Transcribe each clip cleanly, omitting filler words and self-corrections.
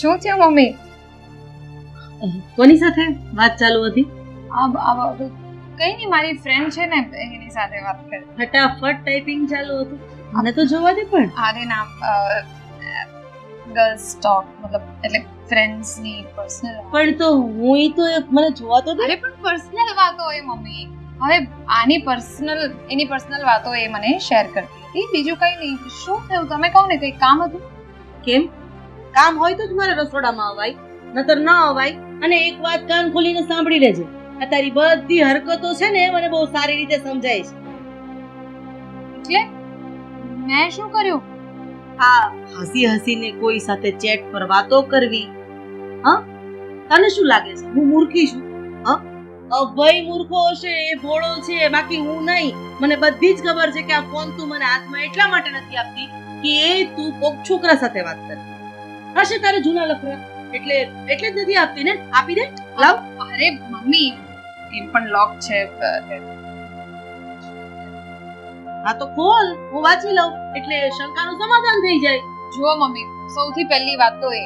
શું છે મમ્મી? કોની સાથે વાત ચાલુ હતી? કઈ નહીં, મારી ફ્રેન્ડ છે ને એની સાથે વાત કરી. ફટાફટ ટાઈપિંગ ચાલુ હતું. મને તો જોવા દે પણ. અરે ના, ગર્લ્સ ટોક, મતલબ એટલે ફ્રેન્ડ્સ ની પર્સનલ. પણ તો હું તો મને જોવા તો દે. અરે પણ પર્સનલ વાતો હોય મમ્મી. હવે આની એની પર્સનલ વાતો એ મને શેર કરતી હતી, બીજું કઈ નહીં. શું થયું તમે કહો ને, કઈ કામ હતું? કેમ? કામ હોય તો જ મારા રસોડામાં અવાય, નતર ન અવાય. અને એક વાત કાન ખોલીને સાંભળી લેજે, આ તારી બધી હરકતો છે ને મને બહુ સારી રીતે સમજાય છે. એટલે મેં શું કર્યું? આ હસી હસીને કોઈ સાથે ચેટ પર વાતો કરવી, હા? તને શું લાગે છે હું મૂર્ખી છું? હા, અભય મૂર્ખો હશે, એ ભોળો છે, બાકી હું નહીં. મને બધી જ ખબર છે કે આ ફોન તું મને હાથમાં એટલા માટે નથી આપતી કે તું કોક છોકરા સાથે વાત કરે. હશે તારે જૂના લફરા, એટલે જ નથી આપતી ને. આપી દે, લાવ. અરે મમ્મી, એમ પણ લોક છે. હા તો ખોલ, હું વાંચી લઉં એટલે શંકાનું સમાધાન થઈ જાય. જુઓ મમ્મી, સૌથી પહેલી વાત તો એ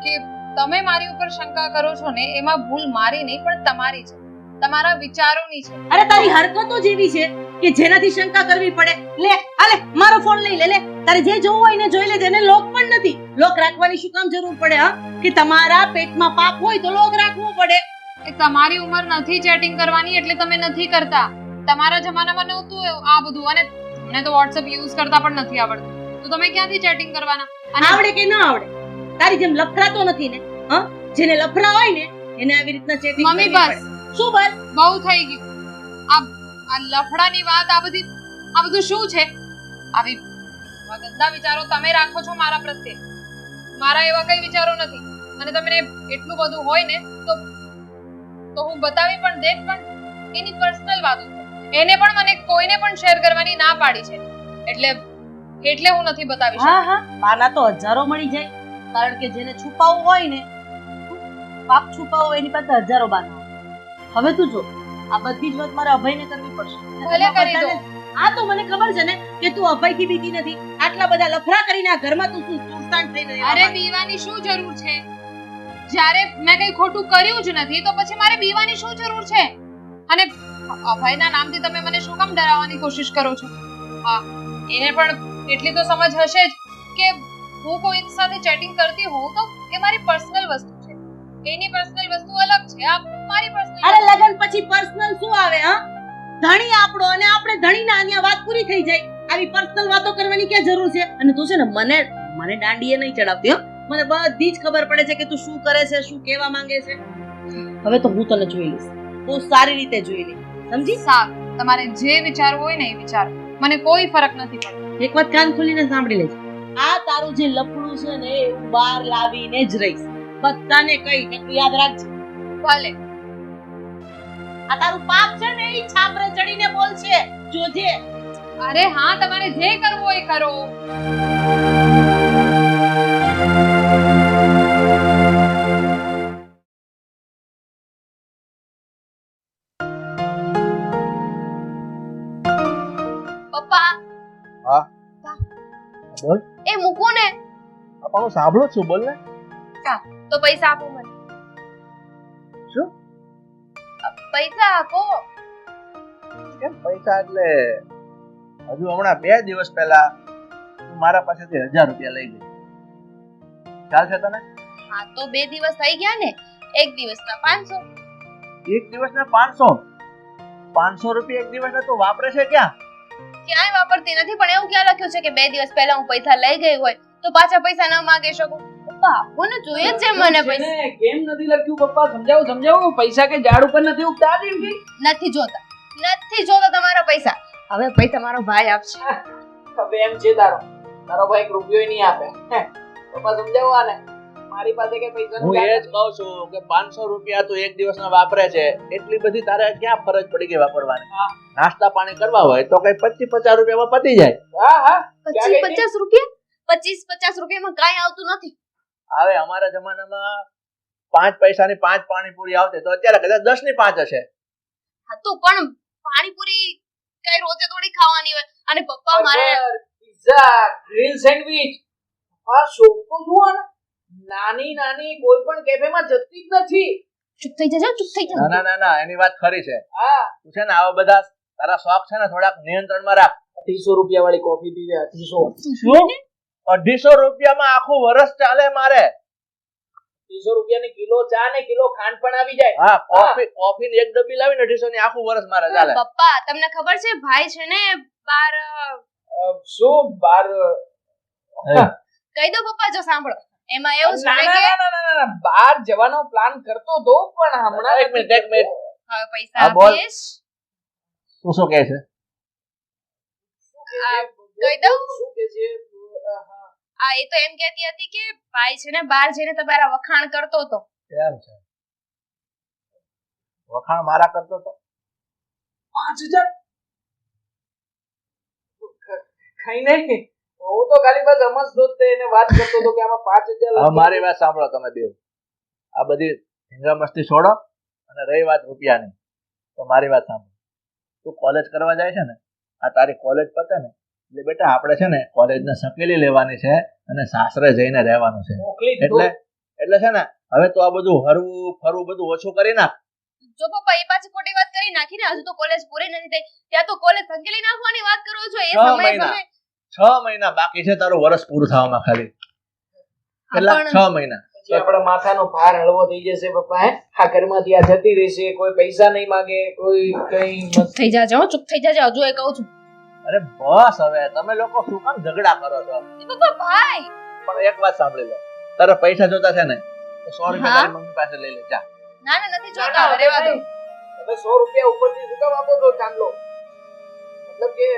કે તમે મારી ઉપર શંકા કરો છો ને, એમાં ભૂલ મારી નહીં પણ તમારી છે, તમારા વિચારોની છે. અરે તારી હરકતો જેવી છે કે જેનાથી શંકા કરવી પડે. લે આલે મારો ફોન લઈ લે. તારે જે જોવું હોય ને જોઈ લે. જેને લોક પણ નથી, લોક રાખવાની શું કામ જરૂર પડે? હા, કે તમારા પેટમાં પાપ હોય તો લોક રાખવો પડે. એ તમારી ઉંમર નથી ચેટિંગ કરવાની એટલે તમે નથી કરતા. તમારા જમાનામાં નહોતું આ બધું, અને મને તો WhatsApp યુઝ કરતા પણ નથી આવડતું, તો તમે ક્યાંથી ચેટિંગ કરવાના? આવડે કે ન આવડે, તારી જેમ લફરા તો નથી ને. હા, જેને લફરા હોય ને એને આવી રીતના ચેટિંગ મમ્મી બસ. શું બસ? બહુ થઈ ગયું આ લફડાની વાત. આ બધું શું છે? આવી ગંદા વિચારો તમે રાખો છો મારા પ્રત્યે. મારા એવા કઈ વિચારો નથી. અને તમને એટલું બધું હોય ને તો હું બતાવી પણ દેત, પણ એની પર્સનલ વાતો એને પણ મને કોઈને પણ શેર કરવાની ના પાડી છે, એટલે હું નથી બતાવી શકતી. હા, બાના તો હજારો મળી જાય, કારણ કે જેને છુપાવવું હોય ને, પાપ છુપાવવું એની પાસે હજારો બાના. હવે તું જો, આ બધી જ વાત મારે અભયને કરવી પડશે. ભલે કરી દો. આ તો મને ખબર છે ને કે તું અભયથી બીતી નથી. આટલા બધા લફરા કરીને આ ઘરમાં તું શું સુરસાન થઈને રહેવા અરે માંગે? બીવાની શું જરૂર છે? જ્યારે મેં કઈ ખોટું કર્યું જ નથી તો પછી મારે બીવાની શું જરૂર છે? અને અભયના નામથી તમે મને શું કામ ડરાવવાની કોશિશ કરો છો? એને પણ એટલી તો સમજ હશે જ કે હું કોઈ સાથે ચેટિંગ કરતી હોઉં તો એ મારી પર્સનલ વસ્તુ છે, એની પર્સનલ વસ્તુ અલગ છે, આ મારી પર્સનલ. અરે લગન પછી પર્સનલ શું આવે? હા, ધણી આપણો અને આપણે ધણીના અહીંયા વાત પૂરી થઈ જાય. આવી પર્સનલ વાતો કરવાની ક્યાં જરૂર છે? અને તું છે ને મને દાંડીએ નહીં ચડાવતી. હો, મને બધી જ ખબર પડે છે કે તું શું કરે છે, શું કહેવા માંગે છે. હવે તો હું તને જોઈ લઈશ, બહુ સારી રીતે જોઈ લઈશ. સમજી? સારું, તમારે જે વિચારવું હોય ને એ વિચારો, મને કોઈ ફરક નથી પડતો. એક વાત કાન ખોલીને સાંભળી લેજે, આ તારું જે લફડું છે ને એ હું બહાર લાવીને જ રહીશ. બધાને કહી તું યાદ રાખજે. ભલે. આ તારું પાપ છે ને એ છાપરે ચડીને બોલશે, જોજે. અરે હા, તમારે જે કરવું હોય કરો. પપ્પા. હા બોલ. એ મૂકો ને. હું સાંભળું છું, બોલ ને. તો પૈસા આપો મને. શું? પૈસા આપો. કેમ પૈસા? એટલે હજુ હમણાં 2 દિવસ પહેલા તું મારા પાસેથી 1000 રૂપિયા લઈ ગઈ. ખ્યાલ છે તને? હા તો 2 દિવસ થઈ ગયા ને. એક દિવસના 500. એક દિવસના 500? 500 રૂપિયા એક દિવસના તું વાપરે છે ક્યાં? ક્યાંય વાપરતી નથી, પણ એવું ક્યાં લખ્યું છે કે 2 દિવસ પહેલા હું પૈસા લઈ ગઈ હોય તો પાછા પૈસા ન માંગી શકું? પપ્પા આપો ને, જોઈએ છે મને પૈસા. કેમ નથી લખ્યું પપ્પા? સમજાવો. પૈસા કે ઝાડ ઉપર નથી ઉગતા? નથી જોતા તમારા પૈસા. હવે પૈસા મારો ભાઈ આપશે. હવે એમ છે તારો ભાઈ એક રૂપિયો નહીં આપે. પપ્પા સમજાવો આને. મારી પાસે કે પૈસા હું એ જ કહું છું કે 500 રૂપિયા તું એક દિવસના વાપરે છે, એટલી બધી તારે ક્યાં ફરજ પડી ગઈ વાપરવાની? નાસ્તા પાણી કરવા હોય તો કઈ 25-50 રૂપિયામાં પતી જાય. હા 25-50 રૂપિયા? 25-50 રૂપિયામાં કાંઈ આવતું નથી. હવે અમારા જમાનામાં 5 પૈસાની 5 પાણીપુરી આવતી, તો અત્યારે કદાચ 10 ની 5 હશે. હા તો પણ પાણીપુરી કઈ રોજે થોડી ખાવાની હોય. અને પપ્પા મારે પિઝા, ગ્રીલ સેન્ડવિચ, આ શોપ તો જુઓ ને. નાની નાની કોઈ પણ કેફેમાં જતી જ નથી. ચૂપ થઈ જજો, ચૂપ થઈ ના ના ના ના એની વાત ખરી છે. હા, તું છે ને આવા બધા તારા શોખ છે ને થોડાક નિયંત્રણમાં રાખ. 250 રૂપિયા વાળી કોફી પીવે. 250 શું 250 રૂપિયામાં આખું વર્ષ ચાલે મારે? 250 રૂપિયાની કિલો ચા ને કિલો ખાંડ પણ આવી જાય. હા, કોફી ની એક ડબ્બી લાવીને 250 ની આખું વર્ષ મારે ચાલે. પપ્પા તમને ખબર છે ભાઈ છે ને બાર શું બાર? કહી દો પપ્પા, જો સાંભળો. એમાં એવું છે ના, ને ના, કે ના, ના, ના, બહાર જવાનો પ્લાન કરતો તો પણ હમણાં એક મિનિટ હવે પૈસા હા, બોલ. આપીશ. તું શું કહે છે? કહી દઉં? શું કે છે? આ એ તો એમ કહેતી હતી કે ભાઈ છે ને બહાર જઈને તમારા વખાણ કરતો હતો. એમ છે. વખાણ મારા કરતો તો 5000 કઈ નહીં. હું તો ખાલી બસ સમજતો જ તે એને વાત કરતો હતો કે આમાં 5000 હવે મારી વાત સાંભળો તમે બે. આ બધી હિંગા મસ્તી છોડો અને રહી વાત રૂપિયાની, તો મારી વાત સાંભળો. તું કોલેજ કરવા જાય છે ને, આ તારી કોલેજ પતે ને એટલે બેટા આપણે છે ને કોલેજને સકેલી લેવાની છે અને સાસરે જઈને રહેવાનું છે. મોકલી જ દો. એટલે છે ને હવે તો આ બધું હરવું ફરવું બધું ઓછું કરી નાખ. જો પપ્પા એ પાછી ખોટી વાત કરી નાખી ને, હજુ તો કોલેજ પૂરી નથી થઈ, ત્યાં તો કોલેજ ધકેલી નાખવાની વાત કરો છો. એ 6 સમય મહિના 6 મહિના બાકી છે તારું વર્ષ પૂરું થવામાં, ખાલી કેટલા? 6 મહિના. પછી આપણા માથાનો ભાર હળવો થઈ જશે પપ્પા. આ ઘરમાંથી આ જતી રહેશે, કોઈ પૈસા નહીં માંગે, કોઈ કઈ ચૂપ થઈ જાજો, ચૂપ થઈ જાજો. હજુ એ કહું છું. અરે બસ હવે તમે લોકો શું કામ ઝઘડા કરો છો? એ પપ્પા ભાઈ પણ એક વાત સાંભળી લે, તારે પૈસા જોતા છે ને તો 100 રૂપિયા હા. તારી મમ્મી પાસે લઈ લે જા. ના ના નથી જોતા, રહેવા દો. હવે 100 રૂપિયા ઉપરથી શું કામ આપો છો ચાંદલો? મતલબ કે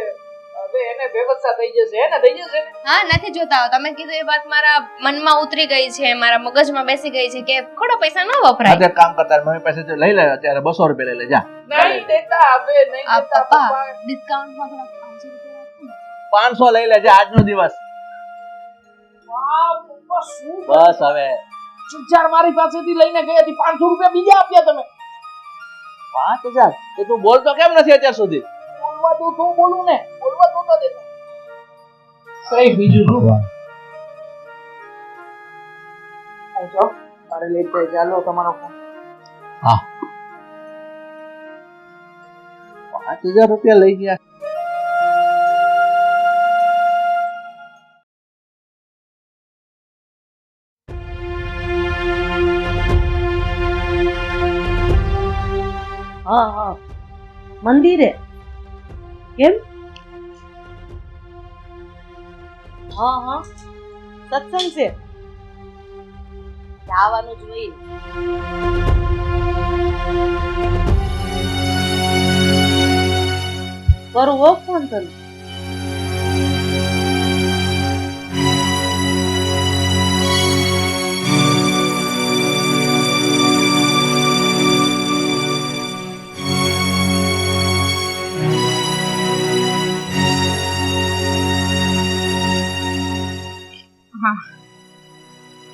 હવે એને વ્યવસ્થા થઈ જશે, હે ને? થઈ જશે ને? હા નથી જોતા. તમે કીધું એ વાત મારા મનમાં ઉતરી ગઈ છે, મારા મગજમાં બેસી ગઈ છે કે ખોટા પૈસા ન વપરાય. આજે એક કામ કર, તારી મમ્મી પાસે લઈ લે, અત્યારે 200 રૂપિયા લઈ લે જા. નહીં દેતા, હવે નહીં આ દેતા પપ્પા પપ્પા. ડિસ્કાઉન્ટમાં થોડા 500 રૂપિયા રાખો ને. 500 લઈ લે જા આજનો દિવસ. વાહ, પપ્પા શું બસ હવે 4 મારી પાસેથી લઈને ગઈ હતી, 500 રૂપિયા બીજા આપ્યા તમે. 5000 તો તું બોલતો કેમ નથી અત્યાર સુધી? બોલવા દો તો બોલું ને, બોલવા દો તો દેતા. કઈ બીજું શું? જાઓ, મારે લેટ થાય. ચાલો તમારો ફોન. 5000 રૂપિયા લઈ ગયા. હા હા મંદિરે કેમ? હા હા સત્સંગ છે, આવવાનું જ હોય. કરું હો ફોન તને.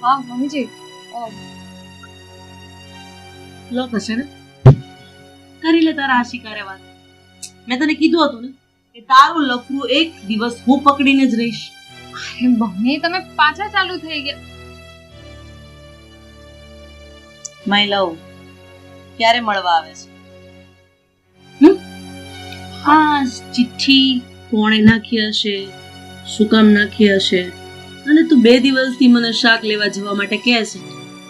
હા મમ્મીજી, લોક હશે ને, કરી લે તારા આશિકારે વાત. મેં તને કીધું હતું ને કે તારું લફરું એક દિવસ હું પકડીને જ રહીશ. અરે મમ્મી તમે પાછા ચાલુ થઈ ગયા. માય લવ ક્યારે મળવા આવે છે? આ ચિઠ્ઠી કોણે નાખી હશે, શું કામ નાખી હશે, અને તું 2 દિવસથી મને શાક લેવા જવા માટે કહે છે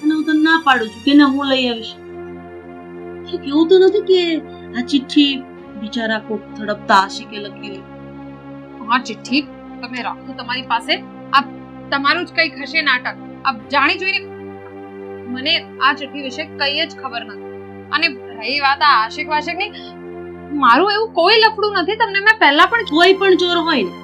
અને હું તને ના પાડું છું કે ના હું લઈ આવીશ. એ કેવું તો નથી કે આ ચિઠ્ઠી બિચારા કોક તડપતા આશિકે લખી હોય. હા ચિઠ્ઠી તમે રાખો તમારી પાસે. આ તમારું જ કંઈક હશે નાટક. આપ જાણી જોઈને મને આ ચિઠ્ઠી વિશે કંઈ જ ખબર નથી. અને રહી વાત આ આશિક વાશિકની, મારું એવું કોઈ લફડું નથી. તમને મેં પહેલા પણ કોઈ પણ ચોર હોય ને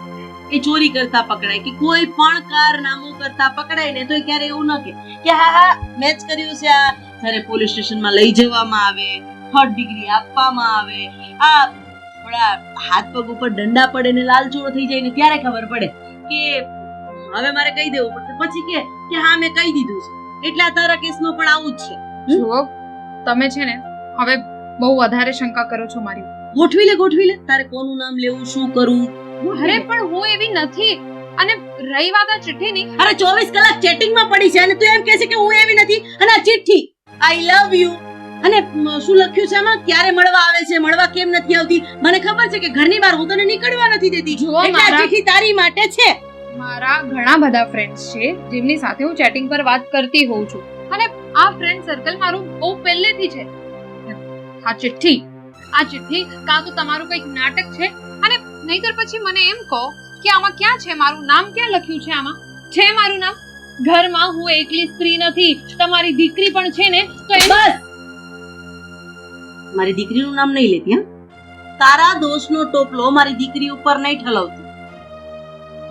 એ ચોરી કરતા પકડાય કે કોઈ પણ કારનામું કરતા પકડાય ને તો એ ક્યારે એવું ન કે હા હા મેચ કર્યું છે. આ જ્યારે પોલીસ સ્ટેશનમાં લઈ જવામાં આવે, 3rd ડિગ્રી આપવામાં આવે, આ થોડા હાથ પગ ઉપર દંડા પડે ને લાલચોળ થઈ જાય ને ત્યારે ખબર પડે કે હવે મારે કહી દેવું પડશે. પછી કે હા મેં કહી દીધું છે. એટલે આ તારા કેસમાં પણ આવું જ છે. જુઓ તમે છે ને હવે બહુ વધારે શંકા કરો છો મારી. ગોઠવી લે તારે કોનું નામ લેવું, શું કરવું. અરે પણ હું એવી નથી. અને રહી વાત આ ચિઠ્ઠીની, અરે 24 કલાક ચેટિંગમાં પડી છે અને તું એમ કહે છે કે હું એવી નથી. અને આ ચિઠ્ઠી આઈ લવ યુ અને શું લખ્યું છે એમાં, ક્યારે મળવા આવે છે, મળવા કેમ નથી આવતી, મને ખબર છે કે ઘરની બહાર હું તને નીકળવા નથી દેતી. જુઓ, એટલે આ મારા- ચિઠ્ઠી તારી માટે છે. મારા ઘણા બધા ફ્રેન્ડ્સ છે જેમની સાથે હું ચેટિંગ પર વાત કરતી હોઉં છું અને આ ફ્રેન્ડ સર્કલ મારું બહુ પહેલેથી છે. આ ચિઠ્ઠી કાં તો તમારું કંઈક નાટક છે અને નહીતર પછી મને એમ કહો કે આમાં ક્યાં છે, મારું નામ ક્યાં લખ્યું છે, આમાં છે મારું નામ? ઘરમાં હું એકલી સ્ત્રી નથી, તમારી દીકરી પણ છે ને, તો એ બસ મારી દીકરીનું નામ નહીં લેતી. હા, તારા દોષનો ટોપલો મારી દીકરી ઉપર નહીં ઠલવતી.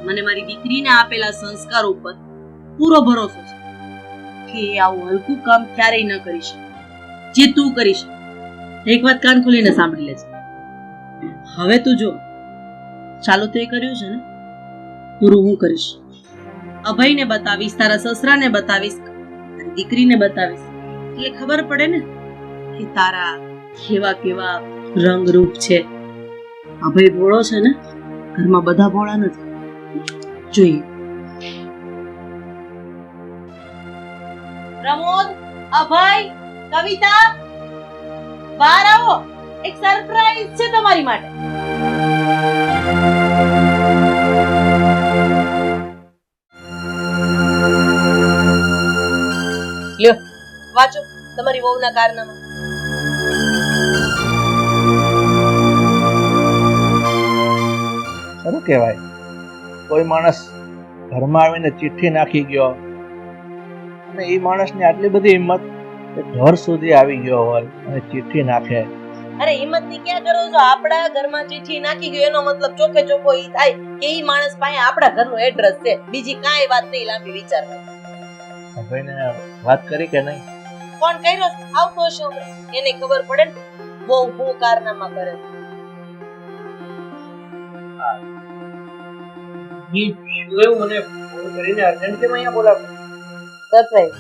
મને મારી દીકરીને આપેલા સંસ્કાર ઉપર પૂરો ભરોસો છે કે એ આવું હલકું કામ ક્યારેય ન કરી શકે જે તું કરી શકે. એક વાત કાન ખોલીને સાંભળી લેજે. હવે તું જો ચાલુ તો એ કર્યું છે ને, પૂરું હું કરીશ. અભયને બતાવીશ, તારા સસરાને બતાવીશ, તારી દીકરીને બતાવીશ, એટલે ખબર પડે ને કે તારા કેવા કેવા રંગરૂપ છે. અભય ભોળો છે ને, ઘરમાં બધા ભોળા નથી. જોઈએ. પ્રમોદ, અભય, કવિતા, બહાર આવો, એક સરપ્રાઈઝ છે તમારી માટે. લ્યો વાંચો તમારી વહુના કારનામા. ખરું કહેવાય, કોઈ માણસ ઘરમાં આવીને ચિઠ્ઠી નાખી ગયો અને એ માણસની આટલી બધી હિંમત કે ઘર સુધી આવી ગયો હોય અને ચિઠ્ઠી નાખે. અરે હિંમત ની ક્યાં કરો છો? આપણા ઘરમાં ચિઠ્ઠી નાખી ગયો એનો મતલબ ચોખ્ખે ચોખ્ખો ઈ થાય કે ઈ માણસ પાસે આપણા ઘરનું એડ્રેસ છે, બીજી કાંઈ વાત નહીં લાંબી વિચારવા. ભાઈને વાત કરી કે નહીં? કોણ કર્યો આવતો હશે હમણાં, એને ખબર પડે ને બહુ હું કારનામા કરે. એવું મને ફોન કરીને અર્જન્ટ કેમ અહીંયા બોલાવો? સરપ્રાઈઝ.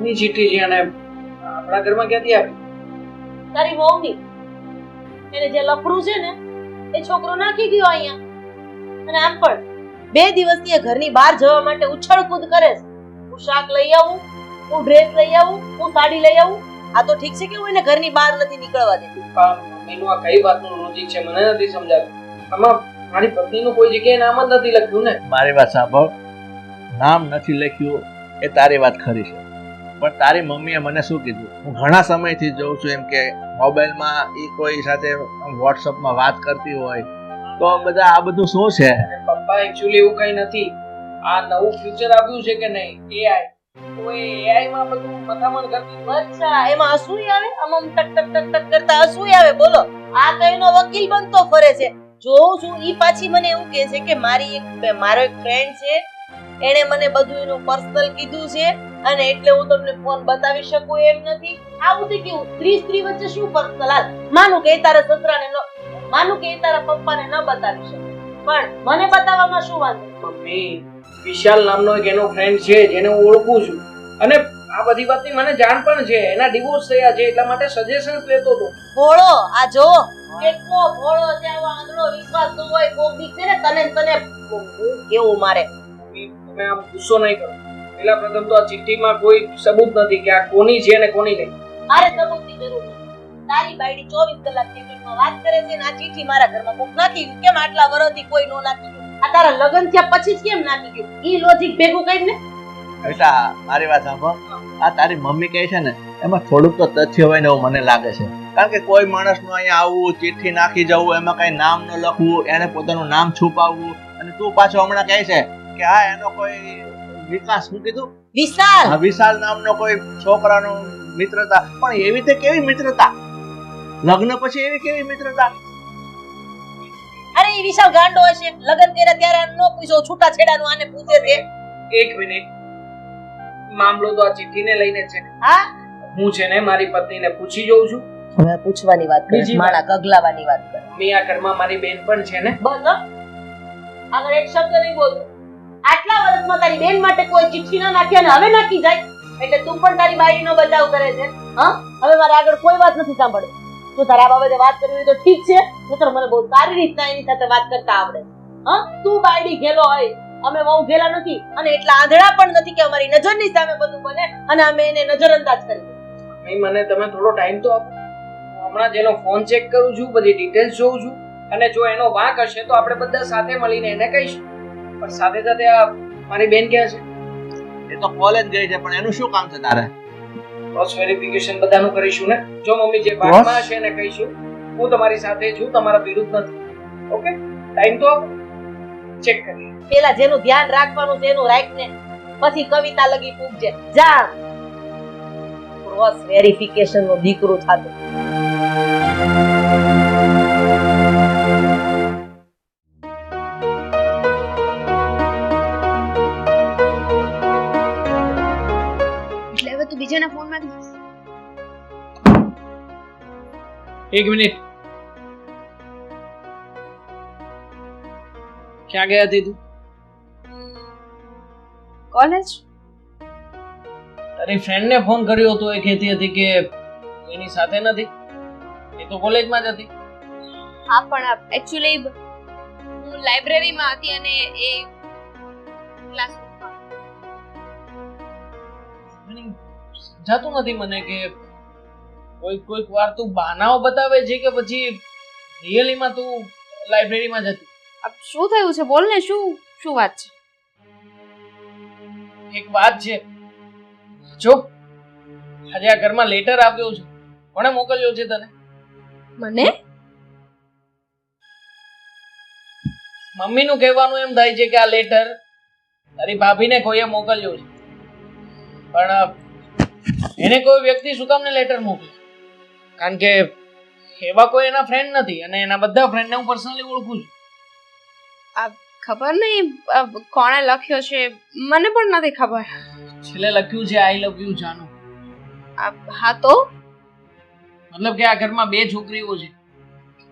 ની ચિઠ્ઠી છે અને આપણા ઘરમાં ક્યાંથી આવી? તારી વહુની. એને જે લફરું છે ને એ છોકરો નાખી ગયો અહીંયા. અને આમ પણ 2 દિવસથી એ ઘરની બહાર જવા માટે ઉછળકૂદ કરે છે. હું શાક લઈ આવું, હું ડ્રેસ લઈ આવું, હું સાડી લઈ આવું. આ તો ઠીક છે કે હું એને ઘરની બહાર નથી નીકળવા દેતી. મમ્મીનું આ કઈ વાતનું લોજિક છે મને નથી સમજાતું. આમાં મારી પત્નીનું કોઈ જગ્યાએ નામ જ નથી લખ્યું ને. મારી વાત સાંભળ, નામ નથી લખ્યું એ તારી વાત ખરી છે, પણ તારી મમ્મીએ મને શું કીધું? હું ઘણા સમયથી જોઉં છું એમ કે મોબાઈલમાં એ કોઈ સાથે વોટ્સઅપમાં વાત કરતી હોય તો બધા આ બધું શું છે? પપ્પા એક્ચ્યુઅલી એવું કઈ નથી. આ નવું ફ્યુચર આવ્યું છે કે નહીં, એઆઈ. તો એ એઆઈ માં બધું મથામણ કરતી. અચ્છા, એમાં અસૂય આવે? આમ ટક ટક ટક ટક કરતા અસૂય આવે? બોલો, આ કઈનો વકીલ બનતો ફરે છે. જોઉં છું ઈ પાછી મને એવું કહે છે કે મારો એક ફ્રેન્ડ છે, એણે મને બધું એનું પર્સનલ કીધું છે અને એટલે હું તમને ફોન બતાવી શકું એમ નથી. આવું થી કેવું? સ્ત્રી વચ્ચે શું પર્સનલ? હાલ માનું કે તારા સસરાને ન, માનું કે તારા પપ્પાને ન બતાવી શકે, પણ મને બતાવવામાં શું વાંધો? મમ્મી, વિશાલ નામનો એક એનો ફ્રેન્ડ છે જેને હું ઓળખું છું અને આ બધી વાતની મને જાણ પણ છે. એના ડિવોર્સ થયા છે એટલા માટે સજેશન્સ લેતો હતો. ભોળો, આ જો કેટલો ભોળો છે, આવો આંધળો વિશ્વાસ ન હોય કોક દી છે ને તને કેવું મારે. તમે આમ ગુસ્સો નહીં કરો. પહેલા પ્રથમ તો આ ચિઠ્ઠીમાં કોઈ સબૂત નથી કે આ કોની છે અને કોની નહીં. મારે સબૂતની જરૂર નથી. તારી બાયડી 24 કલાક ટેલિફોનમાં વાત કરે છે ને આ ચિઠ્ઠી મારા ઘરમાં કોક નાખી ગયું. કેમ આટલા વર્ષથી કોઈ નો નાખી ગયું? આ તારા લગ્ન થયા પછી જ કેમ નાખી ગયું? ઈ લોજિક ભેગું કરીને. બેટા મારી વાત સાંભળ, આ તારી મમ્મી કહે છે ને એમાં થોડુંક તો તથ્ય હોય ને એવું મને લાગે છે. કારણ કે કોઈ માણસનું અહીંયા આવવું, ચિઠ્ઠી નાખી જવું, એમાં કઈ નામ ન લખવું, એને પોતાનું નામ છુપાવવું, અને તું પાછો હમણાં કહે છે કે આ એનો કોઈ વિકાસ, શું કીધું? વિશાલ. આ વિશાલ નામનો કોઈ છોકરાનો મિત્રતા. પણ એવી તે કેવી મિત્રતા? લગ્ન પછી એવી કેવી મિત્રતા? અરે ઈ વિશાલ ગાંડો હશે. લગ્ન કર્યા ત્યારે આને નો પૂછો, છૂટા છેડાનું આને પૂછે છે. એક મિનિટ, મામલો તો આ ચિઠ્ઠીને લઈને છે. હા, હું છે ને મારી પત્નીને પૂછી જોઉં છું. હવે પૂછવાની વાત કરે, બીજી માણા કગલાવાની વાત કરે. મમ્મી, આ ઘરમાં મારી બેન પણ છે ને. બસ હો. આગળ એક શબ્દ નહીં બોલતો. આટલા વર્ષમાં તારી બેન માટે કોઈ ચિઠ્ઠી ના નાખી અને હવે નાખી જાય. એટલે તું પણ તારી બાઈનો બચાવ કરે છે. હા, હવે મારે આગળ કોઈ વાત નથી સાંભળવી. જો તારા બાબતે વાત કરવી હોય તો ઠીક છે, નહીંતર મને બહુ સારી રીતના એની સાથે વાત કરતા આવડે. હા, તું બાયડી ઘેલો હોય, અમે બહુ ઘેલા નથી અને એટલા આંધળા પણ નથી કે અમારી નજરની સામે બધું બને અને અમે એને નજરઅંદાજ કરી દઈએ. નહીં, મને તમે થોડો ટાઈમ તો આપો. હું હમણાં જ એનો ફોન ચેક કરું છું, બધી ડિટેલ્સ જોઉં છું, અને જો એનો વાંક હશે તો આપણે બધા સાથે મળીને એને કહીશું. પણ સાથે સાથે આ મારી બેન ક્યાં છે? એ તો કોલેજ ગઈ છે, પણ એનું શું કામ છે તારે? ક્રોસ વેરિફિકેશન બધાનું કરીશું ને. જો મમ્મી જે વાંકમાં હશે એને કહીશું. હું તમારી સાથે છું, તમારા વિરુદ્ધ નથી. ઓકે, ટાઈમ તો આપો, ચેક કરીએ. પેલા જેનું ધ્યાન રાખવાનું છે એનું રાખ ને, પછી કવિતા લગી પૂછજે. જા, ક્રોસ વેરિફિકેશન નો દીકરો થાતો. એટલે હવે તું બીજાના ફોનમાંથી એક મિનિટ, ક્યાં ગયા હતી તું? કોલેજ તારી ફ્રેન્ડને ફોન કર્યો હતો, એ કહેતી હતી કે એની સાથે નથી, એ તો કોલેજમાં જ હતી. હા, પણ એકચ્યુઅલી હું લાઇબ્રેરીમાં હતી અને એ ક્લાસરૂમમાં. સમજાતું નથી મને કે કોઈક વાર તું બહાનાઓ બતાવે છે કે પછી રિયલીમાં તું લાઇબ્રેરીમાં જ હતી. શું થયું છે? બોલ ને, શું વાત છે? એક વાત છે, જો આજે આ ઘરમાં લેટર આવ્યો છે. કોણે મોકલ્યો છે તને? મને? મમ્મીનું કહેવાનું એમ થાય છે કે આ લેટર તારી ભાભીને કોઈએ મોકલ્યો છે, પણ એને કોઈ વ્યક્તિ શું કામ ને લેટર મોકલ્યો? કારણ કે એવા કોઈ એના ફ્રેન્ડ નથી, અને એના બધા ફ્રેન્ડને હું પર્સનલી ઓળખું છું. ખબર નહીં કોણે લખ્યો છે, મને પણ નથી ખબર. છેલ્લે લખ્યું છે આઈ લવ યુ જાનુ. હા તો મતલબ કે આ ઘરમાં બે છોકરીઓ છે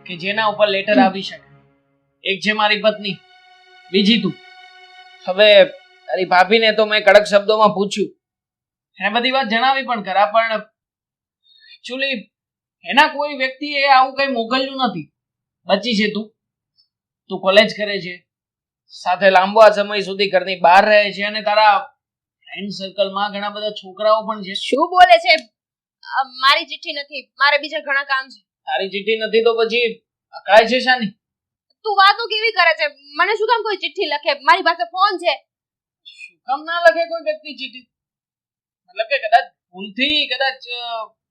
કે જેના ઉપર લેટર આવી શકે. એક છે મારી પત્ની, બીજી તું. હવે તારી ભાભીને તો મેં કડક શબ્દોમાં પૂછ્યું, એને બધી વાત જણાવી પણ ખરા, પણ એકચ્યુઅલી એના કોઈ વ્યક્તિએ આવું કઈ મોકલ્યું નથી. બચી છે તું કોલેજ કરે છે, સાથે લાંબા સમય સુધી ઘરની બહાર રહે છે, અને તારા ફ્રેન્ડ સર્કલમાં ઘણા બધા છોકરાઓ પણ છે. શું બોલે છે? મારી ચિઠ્ઠી નથી, મારે બીજા ઘણા કામ છે. તારી ચિઠ્ઠી નથી તો પછી અકળાય છે શાની? તું વાતો કેવી કરે છે? મને શું કામ કોઈ ચિઠ્ઠી લખે? મારી પાસે ફોન છે. શું કામ ના લખે કોઈ વ્યક્તિ ચિઠ્ઠી? મતલબ કે કદાચ ભૂલથી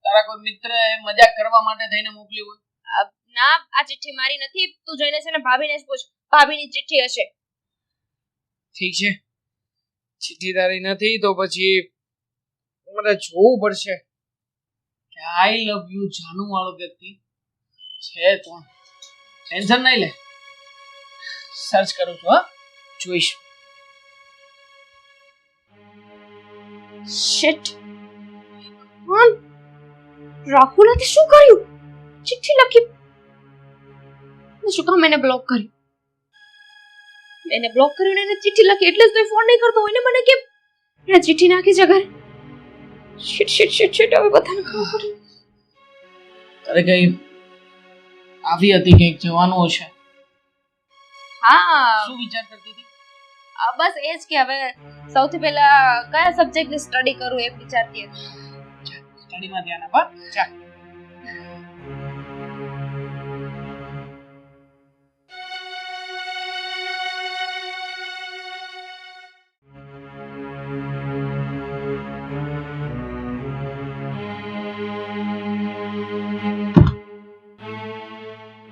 તારા કોઈ મિત્ર મજાક કરવા માટે થઈને મોકલી હોય. ના, આ ચિઠ્ઠી મારી નથી. તું જઈને છે ને ભાભીને જ પૂછ, ભાભીની ચિઠ્ઠી હશે. ઠીક છે, ચિઠ્ઠી તારી નથી તો પછી મારે જોવું પડશે કે આઈ લવ યુ જાનુ વાળો વ્યક્તિ છે કોણ. ટેન્શન નહીં લે, સર્ચ કરું છું. હા, જોઈશ. શિટ, કોણ? રાહુલે શું કર્યું? ચિઠ્ઠી લખી. શું કામ એને બ્લોક કર્યું? એને બ્લોક કર્યું, એને ચિઠ્ઠી લખી, એટલે જ તો ફોન નહીં કરતો હોય ને મને. કેમ એને ચિઠ્ઠી નાખી છે ઘરે? શિટ શિટ શિટ શિટ, હવે બધાને ખબર પડી. તારે કઈ આવી હતી કે જવાનું હશે? હા, શું વિચાર કરતી હતી? બસ એ જ કે હવે સૌથી પહેલા કયા સબ્જેક્ટની સ્ટડી કરું એ વિચારતી હતી. સ્ટડીમાં ધ્યાન આપ. ચાલ.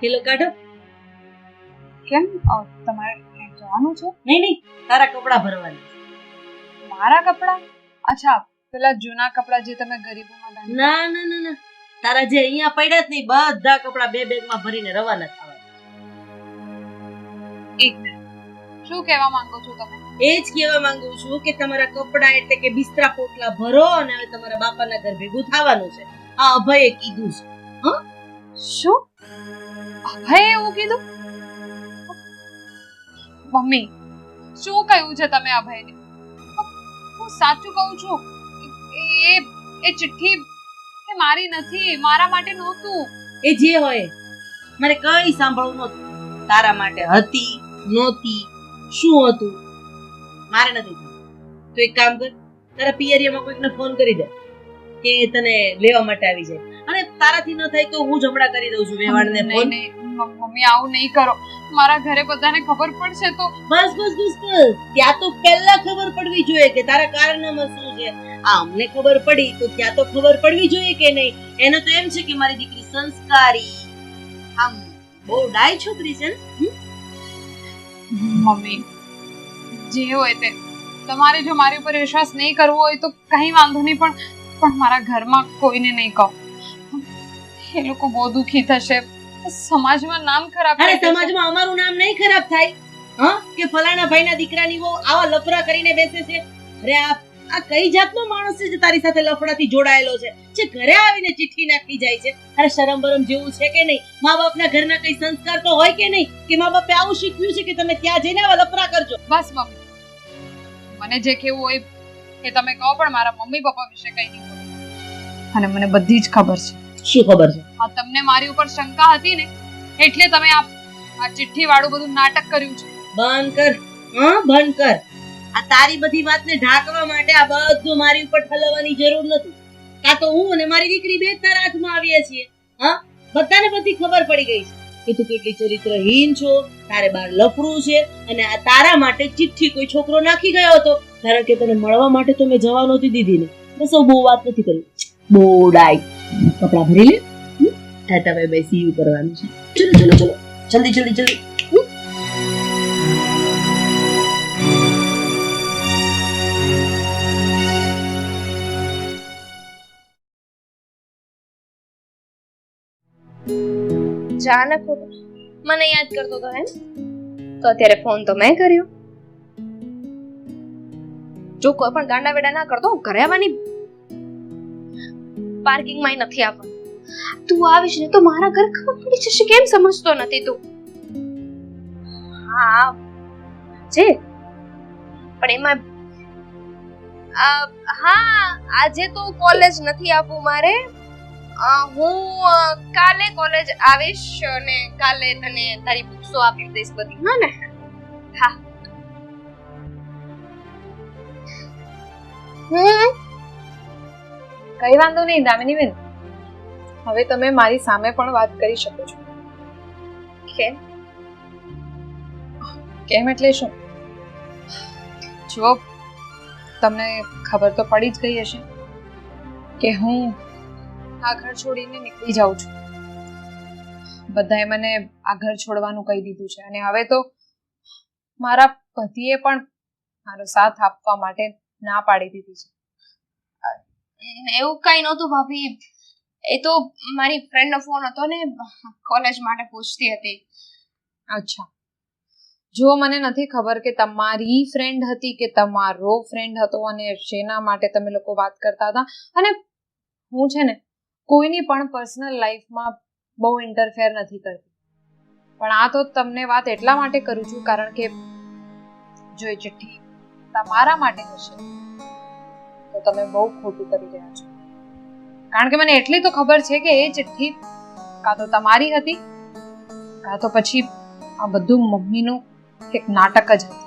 કિલો કાઢો. કેમ તમારે જવાનું છે? નહીં, તારા કપડા ભરવાના. મારા કપડા? અચ્છા, પેલા જૂના કપડા જે તમે ગરીબોમાં દાન. ના ના ના ના, તારા જે અહીંયા પડ્યા જ નહીં, બધા કપડા બે બેગમાં ભરીને રવાના થવા. એક મિનિટ, શું કહેવા માંગો છો તમે? એ જ કહેવા માંગુ છું કે તમારા કપડા એટલે કે બિસ્તરા પોટલા ભરો અને હવે તમારા બાપાના ઘર ભેગું થવાનું છે. આ અભયે કીધું છે. હા, શું અભયે એવું કીધું? મમ્મી, શું કહ્યું છે તમે અભયને? હું સાચું કહું છું, એ એ ચિઠ્ઠી એ મારી નથી, મારા માટે નહોતું. એ જે હોય મારે કઈ સાંભળવું નહોતું. તારા માટે હતી નહોતી શું હતું મારે નથી ખબર. તો એક કામ કર, તારા પિયરિયામાં કોઈકને ફોન કરી દે કે તને લેવા માટે આવી જાય. અને તારાથી ન થાય તો હું જ હમણાં કરી દઉં છું વેવાણને ફોન. નહીં, મમ્મી આવું નહીં કરો. મારા ઘરે બધાને ખબર પડશે તો. બસ બસ બસ બસ, ત્યાં તો પહેલા ખબર પડવી જોઈએ કે તારા કારનામાં શું છે. અમને ખબર પડી તો ત્યાં તો ખબર પડવી જોઈએ કે નહીં. એને તો એમ છે કે મારી દીકરી સંસ્કારી, આમ બહુ ડાય છોકરી છે ને. મમ્મી જે હોય તે, તમારે જો મારી ઉપર વિશ્વાસ નહીં કરવો હોય તો કંઈ વાંધો નહીં, પણ મારા ઘરમાં કોઈને નહીં કહો. એ લોકો બહુ દુઃખી થશે, સમાજમાં નામ ખરાબ અરે થઈ જશે. સમાજમાં અમારું નામ નહીં ખરાબ થાય હા કે ફલાણા ભાઈના દીકરાની વહુ આવા લફરા કરીને બેસે છે. અરે આ કઈ જાતનો માણસ છે જે તારી સાથે લફડાથી જોડાયેલો છે, જે ઘરે આવીને ચિઠ્ઠી નાખી જાય છે. અરે શરમ બરમ જેવું છે કે નહીં? મા બાપના ઘરના કઈ સંસ્કાર તો હોય કે નહીં કે મા બાપે આવું શીખવ્યું છે કે તમે ત્યાં જઈને આવા લફરા કરજો. બસ મમ્મી, મને જે કેવું હોય એ તમે કહો, પણ મારા મમ્મી પપ્પા વિશે કંઈ નહીં બોલો. અને મને બધી જ ખબર છે. શું ખબર છે? આ તમને મારી ઉપર શંકા હતી ને, એટલે તમે આ ચિઠ્ઠી વાળું બધું નાટક કર્યું છે. બંધ કર, હા બંધ કર. આ તારી બધી વાતને ઢાંકવા માટે આ બધું મારી ઉપર ઠલવવાની જરૂર નથી. કાં તો હું અને મારી દીકરી બે તારા હાથમાં આવીએ છીએ. હા, બધાને બધી ખબર પડી ગઈ છે કે તું કેટલી ચરિત્રહીન છો, તારે બાર લફડું છે, અને આ તારા માટે ચિઠ્ઠી કોઈ છોકરો નાખી ગયો હતો. કારણ કે તને મળવા માટે તો મેં જવા નહોતી દીધી ને. બસ બહુ વાત નથી કરી, બહુ ડાય. કપડા ભરી લે, Tata bye bye see you કરવાનું છે. ચલો ચલો ચલો, જલ્દી જલ્દી જલ્દી. અચાનક મને યાદ કરતો હતો એમ? તો અત્યારે ફોન તો મેં કર્યો. જો કોઈ પણ ગાંડા વેડા ના કરતો, ઘરે આવવાની પાર્કિંગમાં નથી આવવાનું. તું આવીશ ને તો મારા ઘર ખબર પડી જશે. કેમ સમજતો નથી તું? હા છે, પણ એમાં હા આજે તો કોલેજ નથી આવવું મારે. હું કાલે કોલેજ આવીશ અને કાલે તને તારી બુક્સો આપી દઈશ બધી. હા ને? હા. કઈ વાંધો નહીં દામિની બેન, હવે તમે મારી સામે પણ વાત કરી શકો છો. કેમ? કેમ એટલે શું? જો તમને ખબર તો પડી જ ગઈ હશે કે હું આ ઘર છોડીને નીકળી જાઉં છું. બધાએ મને આ ઘર છોડવાનું કહી દીધું છે, અને હવે તો મારા પતિએ પણ મારો સાથ આપવા માટે ના પાડી દીધી છે. એવું કઈ નહોતું ભાભી. એ તો મારી ફ્રેન્ડનો ફોન હતો ને, કોલેજ માટે પૂછતી હતી. અચ્છા, જો મને નથી ખબર કે તમારી ફ્રેન્ડ હતી કે તમારો ફ્રેન્ડ હતો અને શેના માટે તમે લોકો વાત કરતા હતા. અને હું છે ને કોઈની પણ પર્સનલ લાઈફમાં બહુ ઇન્ટરફેર નથી કરતી, પણ આ તો તમને વાત એટલા માટે કરું છું કારણ કે જો એ ચિઠ્ઠી તમારા માટે હશે તો તમે બહુ ખોટું કરી રહ્યા છો. કારણ કે મને એટલી તો ખબર છે કે એ ચિઠ્ઠી કાં તો તમારી હતી, કાં તો પછી આ બધું મમ્મીનું એક નાટક જ હતું.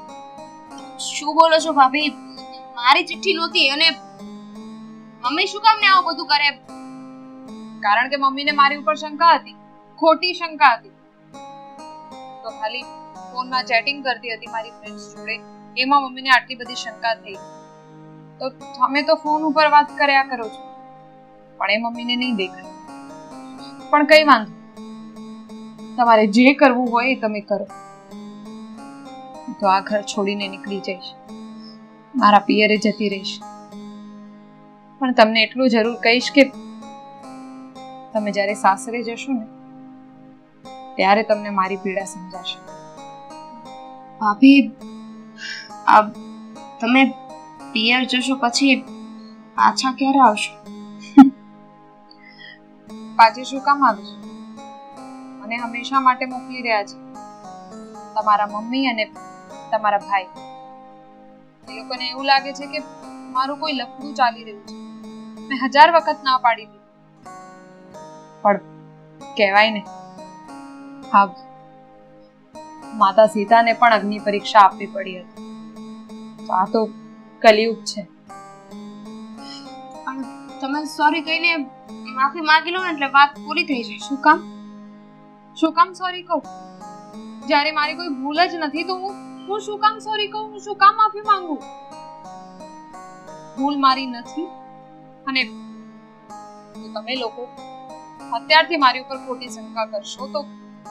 શું બોલો છો ભાભી? મારી ચિઠ્ઠી નહોતી અને મમ્મી શું કામ ને આવું બધું કરે? કારણ કે મમ્મીને મારી ઉપર શંકા હતી, ખોટી શંકા હતી. તો ખાલી ફોનમાં ચેટિંગ કરતી હતી મારી ફ્રેન્ડ્સ જોડે, એમાં મમ્મીને આટલી બધી શંકા થઈ. તો તમે તો ફોન ઉપર વાત કર્યા કરો છો, પણ એ મમ્મીને નહીં દેખાય. પણ કઈ વાંધો, તમારે જે કરવું હોય એ તમે કરો. તો આ ઘર છોડીને નીકળી જઈશ, મારા પિયરે જતી રહીશ. પણ તમને એટલું જરૂર કહીશ કે તમે જ્યારે સાસરે જશો ને ત્યારે તમને મારી પીડા સમજાશે. ભાભી, તમે પિયર જશો પછી પાછા ક્યારે આવશો? પાછી શું કામ આવીશ? મને હંમેશા માટે મોકલી રહ્યા છે તમારા મમ્મી અને તમારા ભાઈ. એ લોકોને એવું લાગે છે કે મારું કોઈ લફડું ચાલી રહ્યું છે, મેં 1000 વખત ના પાડી દીધી, પણ કહેવાય ને, હા, માતા સીતાને પણ અગ્નિ પરીક્ષા આપવી પડી હતી. તો આ તો કલિયુગ છે. પણ તમે સોરી કહીને માફી માંગી લો ને એટલે વાત પૂરી થઈ જાય. શું કામ સોરી કહું? જ્યારે મારી કોઈ ભૂલ જ નથી તો હું શું કામ સોરી કહું? હું શું કામ માફી માંગુ? ભૂલ મારી નથી અને તમે લોકો અત્યારથી મારી ઉપર ખોટી શંકા કરશો તો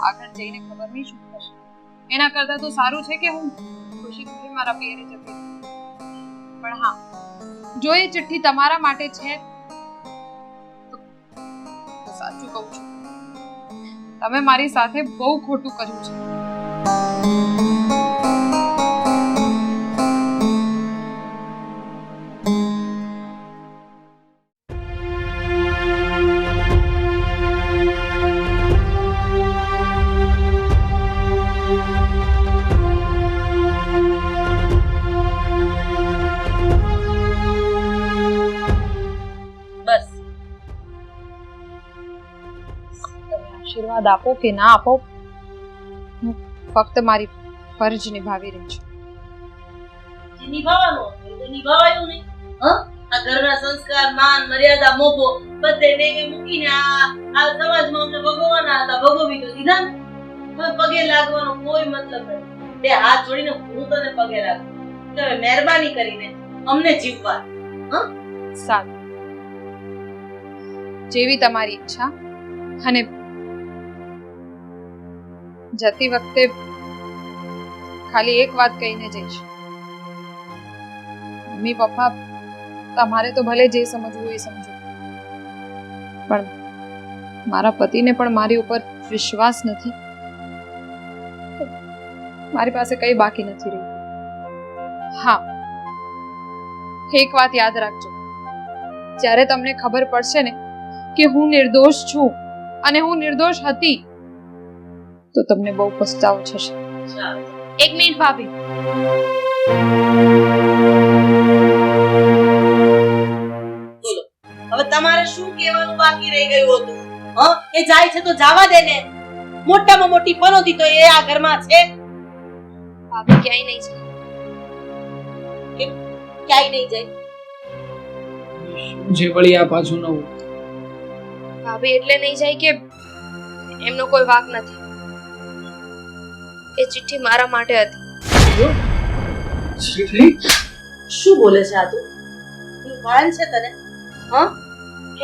આગળ જઈને ખબર નહીં શું થશે. એના કરતાં તો સારું છે કે હું ખુશી ખુશી મારા પિયરે જતી રહું. પણ હા, જો એ ચિઠ્ઠી તમારા માટે છે તો સાચું કહું છું, તમે મારી સાથે બહુ ખોટું કર્યું છે. બસ આશીર્વાદ આપો કે ના આપો, હું ફક્ત મારી ફરજ નિભાવી રહી છું. નિભાવવાનું હતું તો નિભાવાયું નહીં. આ ઘરના સંસ્કાર, માન, મર્યાદા, મોભો બધે નેવે મૂકીને આ સમાજમાં અમને ભોગવવાના હતા, ભોગવી તો દીધા ને. હવે પગે લાગવાનો કોઈ મતલબ નથી. બે હાથ જોડીને હું તને પગે લાગુ. તો હવે મહેરબાની કરીને અમને જીવવા. સારું, જેવી તમારી ઈચ્છા. અને જતી વખતે ખાલી એક વાત કહીને જઈશ. મમ્મી પપ્પા, તમારે તો ભલે જે સમજવું એ સમજો, પણ મારા પતિને પણ મારી ઉપર વિશ્વાસ નથી. મારી પાસે કઈ બાકી નથી રહ્યું. હા, એક વાત યાદ રાખજો, જ્યારે તમને ખબર પડશે ને કે હું નિર્દોષ છું અને હું નિર્દોષ હતી તો તમને બહુ પસ્તાવો થશે. એક મિનિટ ભાભી, હવે તમારે શું કહેવાનું બાકી રહી ગયું હતું? એ જાય છે તો જવા દે ને. મોટામાં મોટી પનોતી તો એ આ ઘરમાં છે. ભાભી ક્યાંય નહીં છે. ક્યાંય નહીં જાય. જે વળી આ પાછું નવું. ભાભી એટલે નહીં જાય કે એમનો કોઈ વાંક નથી. એ ચિઠ્ઠી મારા માટે હતી. શું બોલે છે આ તું? તું ભાન છે તને?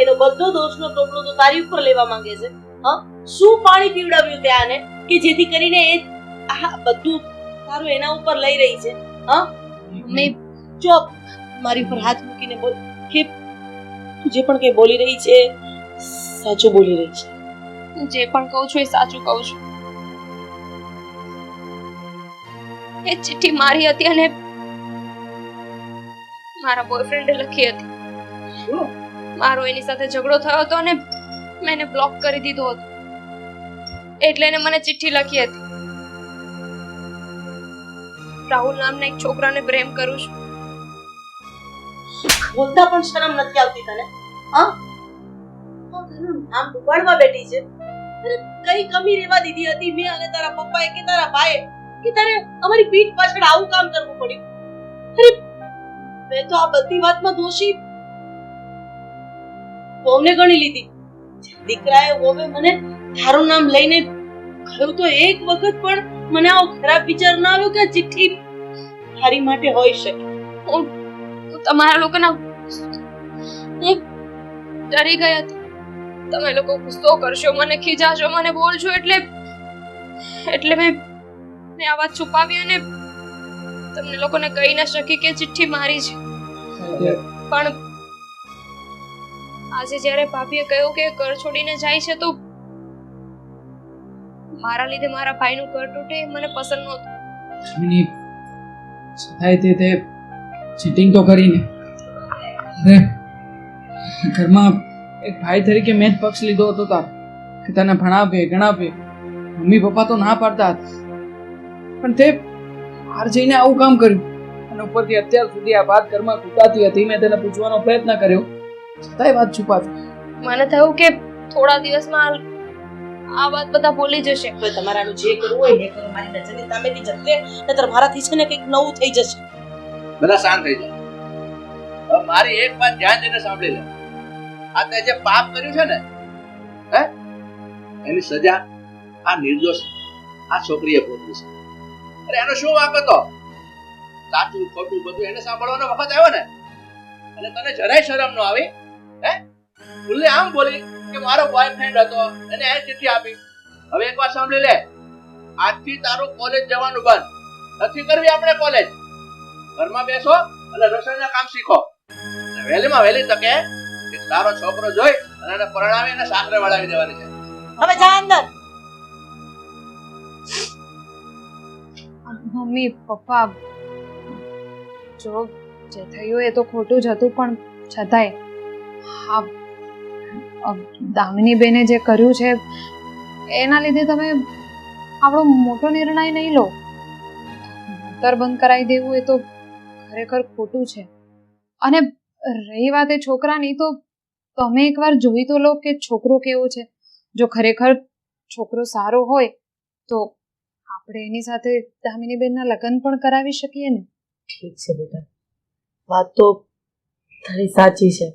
એનો બધો દોષનો ટોપલો તો તારી ઉપર લેવા માંગે છે. શું પાણી પીવડાવ્યું તે આને કે જેથી કરીને એ આ બધું તારું એના ઉપર લઈ રહી છે? મમ્મી, ચૂપ. મારી ઉપર હાથ મૂકીને બોલ કે તું જે પણ કઈ બોલી રહી છે સાચું બોલી રહી છે. હું જે પણ કહું છું એ સાચું કહું છું. એ ચિઠ્ઠી મારી હતી અને મારા બોયફ્રેન્ડે લખી હતી. મારો એની સાથે ઝઘડો થયો હતો અને મેં એને બ્લોક કરી દીધો હતો. એટલે એને મને ચિઠ્ઠી લખી હતી. રાહુલ નામના એક છોકરાને પ્રેમ કરું છું. બોલતા પણ શરમ નથી આવતી તને? આમ ડૂબાડવા બેઠી છે. અરે કઈ કમી રહેવા દીધી હતી મેં અને તારા પપ્પાએ કે તારા ભાઈએ કે તારે અમારી પીઠ પાછળ આવું કામ કરવું પડ્યું? અરે મેં તો આ બધી વાતમાં દોષી વહુને ગણી લીધી. દીકરાએ વહુએ મને તારું નામ લઈને કહ્યું તો એક વખત પણ મને આવો ખરાબ વિચાર ના આવ્યો કે આ ચિઠ્ઠી તારી માટે હોઈ શકે. હું તમારા લોકોના ડરી ગઈ હતી. તમે લોકો ગુસ્સો કરશો, મને ખીજાશો, મને બોલશો એટલે મેં આ વાત છુપાવી અને તમને લોકોને કહી ના શકી કે ચિઠ્ઠી મારી છે. પણ આજે જ્યારે ભાભીએ કહ્યું કે ઘર છોડીને જાય છે તો મારા લીધે મારા ભાઈનું ઘર તૂટે મને પસંદ નહોતું. છતાંય તે ચીટિંગ તો કરીને ઘરમાં એક ભાઈ તરીકે મેં જ પક્ષ લીધો હતો તાર કે તને ભણાવે ગણાવે. મમ્મી પપ્પા તો ના પાડતા હતા, પણ તે બહાર જઈને આવું કામ કર્યું અને ઉપરથી અત્યાર સુધી આ વાત ઘરમાં કૂટાતી હતી. મેં તેને પૂછવાનો પ્રયત્ન કર્યો છતાંય વાત છુપાવી. મને થયું કે થોડા દિવસમાં આ વાત બધા ભૂલી જશે. તો તમારાનું જે કરવું હોય એ કરો, મારી નજરની સામેથી જશે નહીતર મારાથી છે ને કંઈક નવું થઈ જશે. બધા શાંત થઈ જાય. હવે મારી એક વાત ધ્યાન દઈને સાંભળી લે. આ તે જે પાપ કર્યું છે ને, હે, એની સજા આ નિર્દોષ આ છોકરીએ ભોગવી છે. અરે એનો શું વાંક હતો? સાચું ખોટું બધું એને સાંભળવાનો વખત આવ્યો ને, અને તને જરાય શરમ ન આવી? હે, ખુલ્લે આમ બોલી કે મારો બોયફ્રેન્ડ હતો, એને આ ચિઠ્ઠી આપી. હવે એક વાત સાંભળી લે, આજથી તારું કોલેજ જવાનું બંધ. નથી કરવી આપણે કોલેજ. ઘરમાં બેસો અને રસોઈના કામ શીખો. અને વહેલીમાં વહેલી તકે એક સારો છોકરો જોઈ અને એને પરણાવી અને સાસરે વળાવી દેવાની છે. હવે જા અંદર. મમ્મી પપ્પા, જો જે થયું એ તો ખોટું જ હતું, પણ છતાંય હા, દામિની બેને જે કર્યું છે એના લીધે તમે આપણો મોટો નિર્ણય નહીં લો. ભણતર બંધ કરાવી દેવું એ તો ખરેખર ખોટું છે. અને રહી વાત એ છોકરાની, તો તમે એકવાર જોઈ તો લો કે છોકરો કેવો છે. જો ખરેખર છોકરો સારો હોય તો આપણે એની સાથે દામિની બેનના લગ્ન પણ કરાવી શકીએ ને. ઠીક છે બેટા, વાત તો તારી સાચી છે,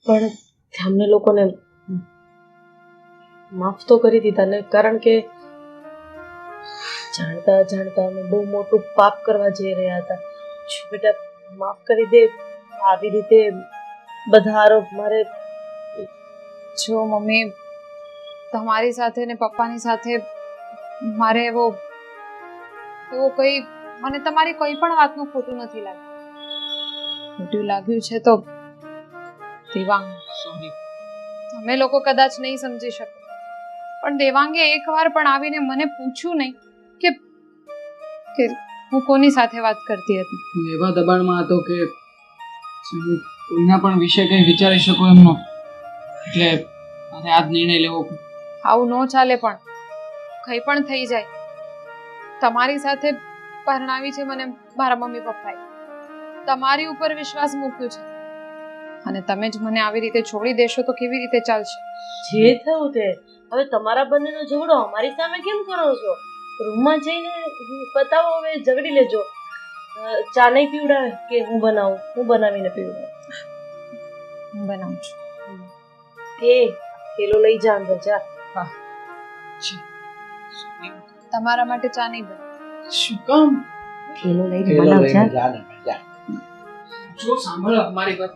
પણ અમને લોકોને માફ તો કરી દીધા ને, કારણ કે જાણતા અજાણતા અમે બહુ મોટું પાપ કરવા જઈ રહ્યા હતા. જો બેટા માફ કરી દે. આવી રીતે બધા આરોપ મારે. જો મમ્મી, તમારી સાથે ને પપ્પાની સાથે મારે એવો કંઈ, મને તમારી કોઈ પણ વાતનું ખોટું નથી લાગ્યું. ખોટું લાગ્યું છે તો દેવાંગ. સોરી. તમે લોકો કદાચ નહીં સમજી શકો, પણ દેવાંગે એકવાર પણ આવીને મને પૂછ્યું નહીં કે કે હું કોની સાથે વાત કરતી હતી. હું એવા દબાણમાં હતો કે હું કોઈના પણ વિશે કંઈ વિચારી શકું એમ નહોતો. એટલે મારે આ જ નિર્ણય લેવો પડ્યો. આવું ન ચાલે, પણ કંઈ પણ થઈ જાય. તમારી સાથે પરણાવી છે મને મારા મમ્મી પપ્પાએ. તમારી ઉપર વિશ્વાસ મૂક્યો છે, અને તમે જ મને આવી રીતે છોડી દેશો તો કેવી રીતે ચાલશે? જે થયું તે. હવે તમારા બંનેનો ઝઘડો અમારી સામે કેમ કરો છો? રૂમમાં જઈને પતાવો, હવે ઝઘડી લેજો. ચા નહીં પીવડાવે કે હું બનાવું? હું બનાવીને પીવડાવું. હું બનાવું છું. એ પેલો લઈ જા અંદર, જા. તમારા માટે ચા નહીં બને. શું કામ? પેલો લઈને પેલો બનાવ, લઈને જા. જા ને, જા. જો સાંભળો મારી વાત.